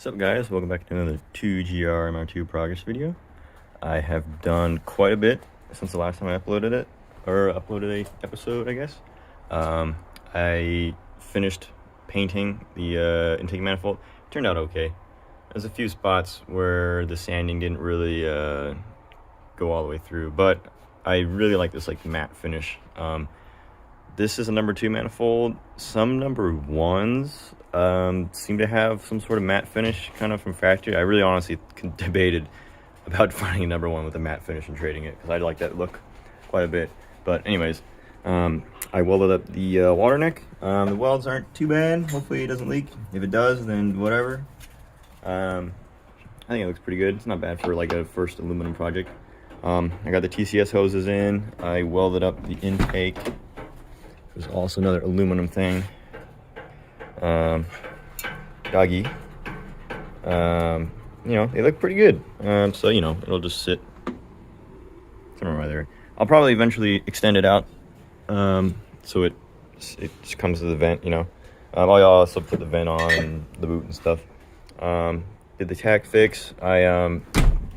What's up, guys? Welcome back to another 2GR MR2 progress video. I have done quite a bit since the last time I uploaded it, or uploaded a episode, I guess. I finished painting the intake manifold. It turned out okay. There's a few spots where the sanding didn't really go all the way through, but I really like this matte finish. This is a number 2 manifold. Some number 1s seem to have some sort of matte finish kind of from factory. I really honestly debated about finding a number 1 with a matte finish and trading it because I like that look quite a bit. But anyways, I welded up the water neck. The welds aren't too bad. Hopefully it doesn't leak. If it does, then whatever. I think it looks pretty good. It's not bad for like a first aluminum project. I got the TCS hoses in. I welded up the intake. There's also another aluminum thing. Doggy. They look pretty good. So, it'll just sit somewhere right there. I'll probably eventually extend it out. So it just comes to the vent, I'll also put the vent on the boot and stuff. Did the tack fix. I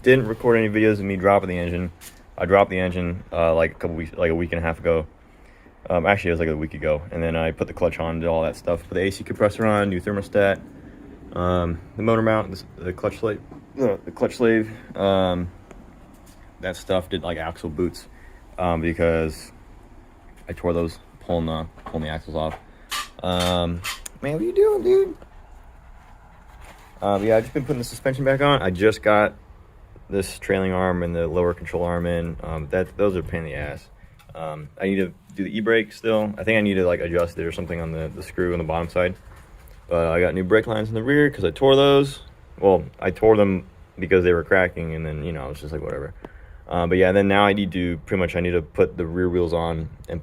didn't record any videos of me dropping the engine. I dropped the engine like a week and a half ago. Actually, it was like a week ago, and then I put the clutch on, did all that stuff. Put the AC compressor on, new thermostat, the motor mount, the clutch slave, that stuff. Did like axle boots because I tore those pulling the axles off. Man, what are you doing, dude? Yeah, I've just been putting the suspension back on. I just got this trailing arm and the lower control arm in. Those are a pain in the ass. I need to do the e-brake still. I think I need to adjust it or something on the screw on the bottom side. But I got new brake lines in the rear because I tore those. Well, I tore them because they were cracking, and then it's just like whatever. But yeah, then now I need to put the rear wheels on and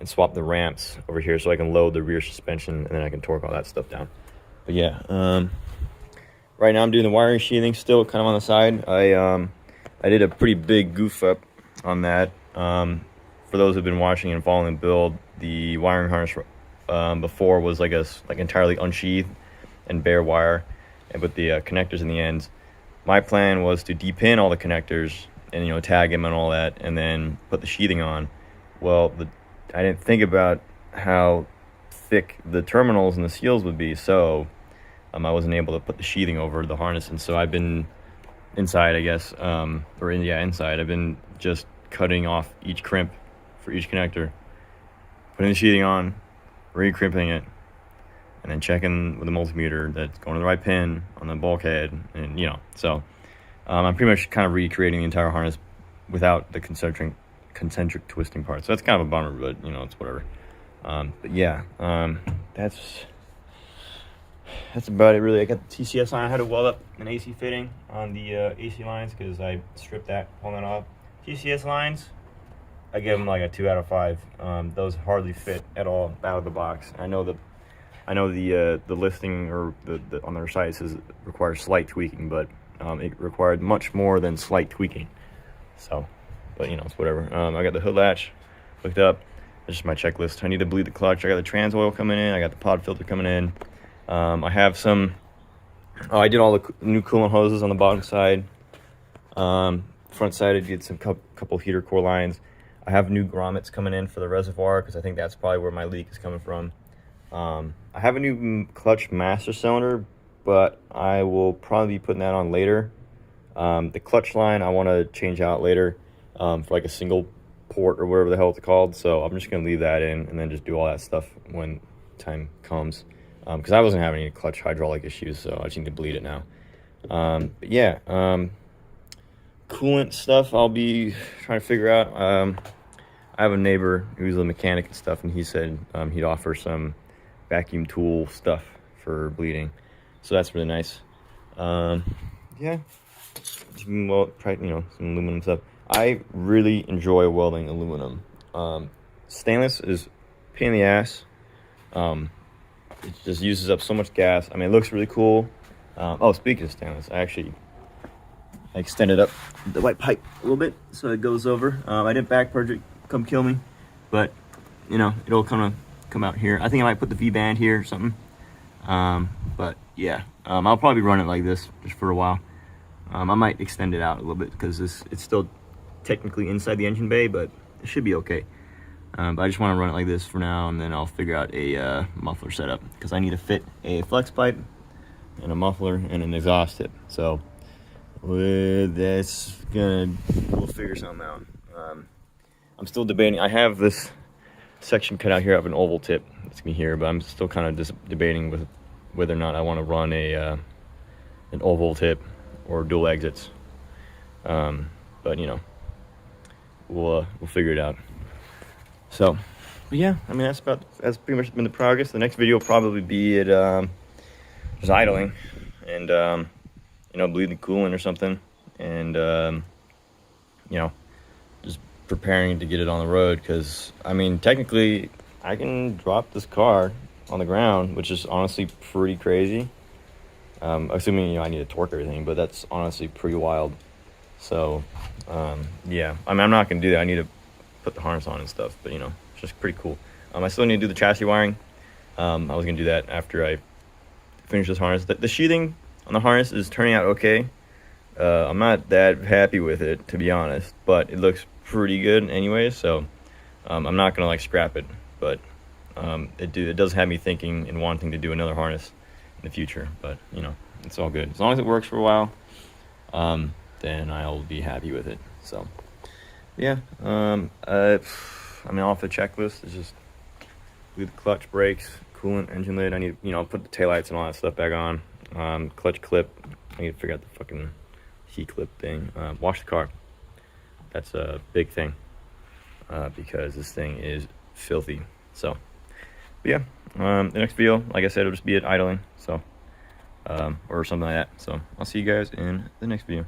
swap the ramps over here so I can load the rear suspension, and then I can torque all that stuff down. But yeah, right now I'm doing the wiring sheathing still kind of on the side. I did a pretty big goof up on that. For those who've been watching and following the build, the wiring harness before was like entirely unsheathed and bare wire, and with the connectors in the ends. My plan was to depin all the connectors and tag them and all that, and then put the sheathing on. Well, I didn't think about how thick the terminals and the seals would be, so I wasn't able to put the sheathing over the harness, and so I've been inside, I guess, inside. I've been just cutting off each crimp for each connector, putting the sheathing on, re-crimping it, and then checking with the multimeter that it's going to the right pin on the bulkhead, and so I'm pretty much kind of recreating the entire harness without the concentric twisting part. So that's kind of a bummer, but it's whatever. But yeah, that's about it really. I got the TCS on. I had to weld up an AC fitting on the AC lines because I stripped that, pulling that off. TCS lines, I give them like a 2 out of 5. Those hardly fit at all out of the box. I know the listing or the on their site requires slight tweaking, but it required much more than slight tweaking. So, but it's whatever. I got the hood latch hooked up. That's just my checklist. I need to bleed the clutch. I got the trans oil coming in. I got the pod filter coming in. I have some. I did all the new coolant hoses on the bottom side. Front side, I did some couple heater core lines. I have new grommets coming in for the reservoir because I think that's probably where my leak is coming from. I have a new clutch master cylinder, but I will probably be putting that on later. The clutch line I want to change out later for like a single port or whatever the hell it's called. So I'm just going to leave that in and then just do all that stuff when time comes. Because I wasn't having any clutch hydraulic issues, so I just need to bleed it now. But yeah, coolant stuff I'll be trying to figure out. I have a neighbor who's a mechanic and stuff, and he said he'd offer some vacuum tool stuff for bleeding, so that's really nice. Yeah, some aluminum stuff. I really enjoy welding aluminum. Stainless is a pain in the ass. It just uses up so much gas. I mean, it looks really cool. Speaking of stainless, I extended up the white pipe a little bit so it goes over. I didn't back purge it, come kill me, but it'll kind of come out here. I think I might put the V-band here or something. But yeah, I'll probably run it like this just for a while. I might extend it out a little bit because it's still technically inside the engine bay, but it should be okay. But I just want to run it like this for now, and then I'll figure out a muffler setup because I need to fit a flex pipe and a muffler and an exhaust tip. So we'll figure something out. I'm still debating. I have this section cut out here of an oval tip. It's me here, but I'm still kind of just debating with whether or not I want to run an oval tip or dual exits. But you know, we'll figure it out. So, but yeah, I mean that's pretty much been the progress. The next video will probably be at just idling and you know, bleeding coolant or something, and you know, just preparing to get it on the road. Because I mean, technically, I can drop this car on the ground, which is honestly pretty crazy. Assuming, you know, I need to torque everything, but that's honestly pretty wild. So yeah, I mean, I'm not gonna do that. I need to put the harness on and stuff, but you know, it's just pretty cool. I still need to do the chassis wiring. I was gonna do that after I finish this harness. The sheathing on the harness is turning out okay. I'm not that happy with it, to be honest, but it looks pretty good anyway, so I'm not gonna like scrap it, but it does have me thinking and wanting to do another harness in the future. But you know, it's all good as long as it works for a while. Then I'll be happy with it. So yeah, I mean, off the checklist is just do the clutch, brakes, coolant, engine lid. I need, you know, put the taillights and all that stuff back on. Clutch clip, I need to figure out the fucking heat clip thing. Wash the car. That's a big thing because this thing is filthy. So but yeah, the next video, like I said, it'll just be at idling, so or something like that. So I'll see you guys in the next video.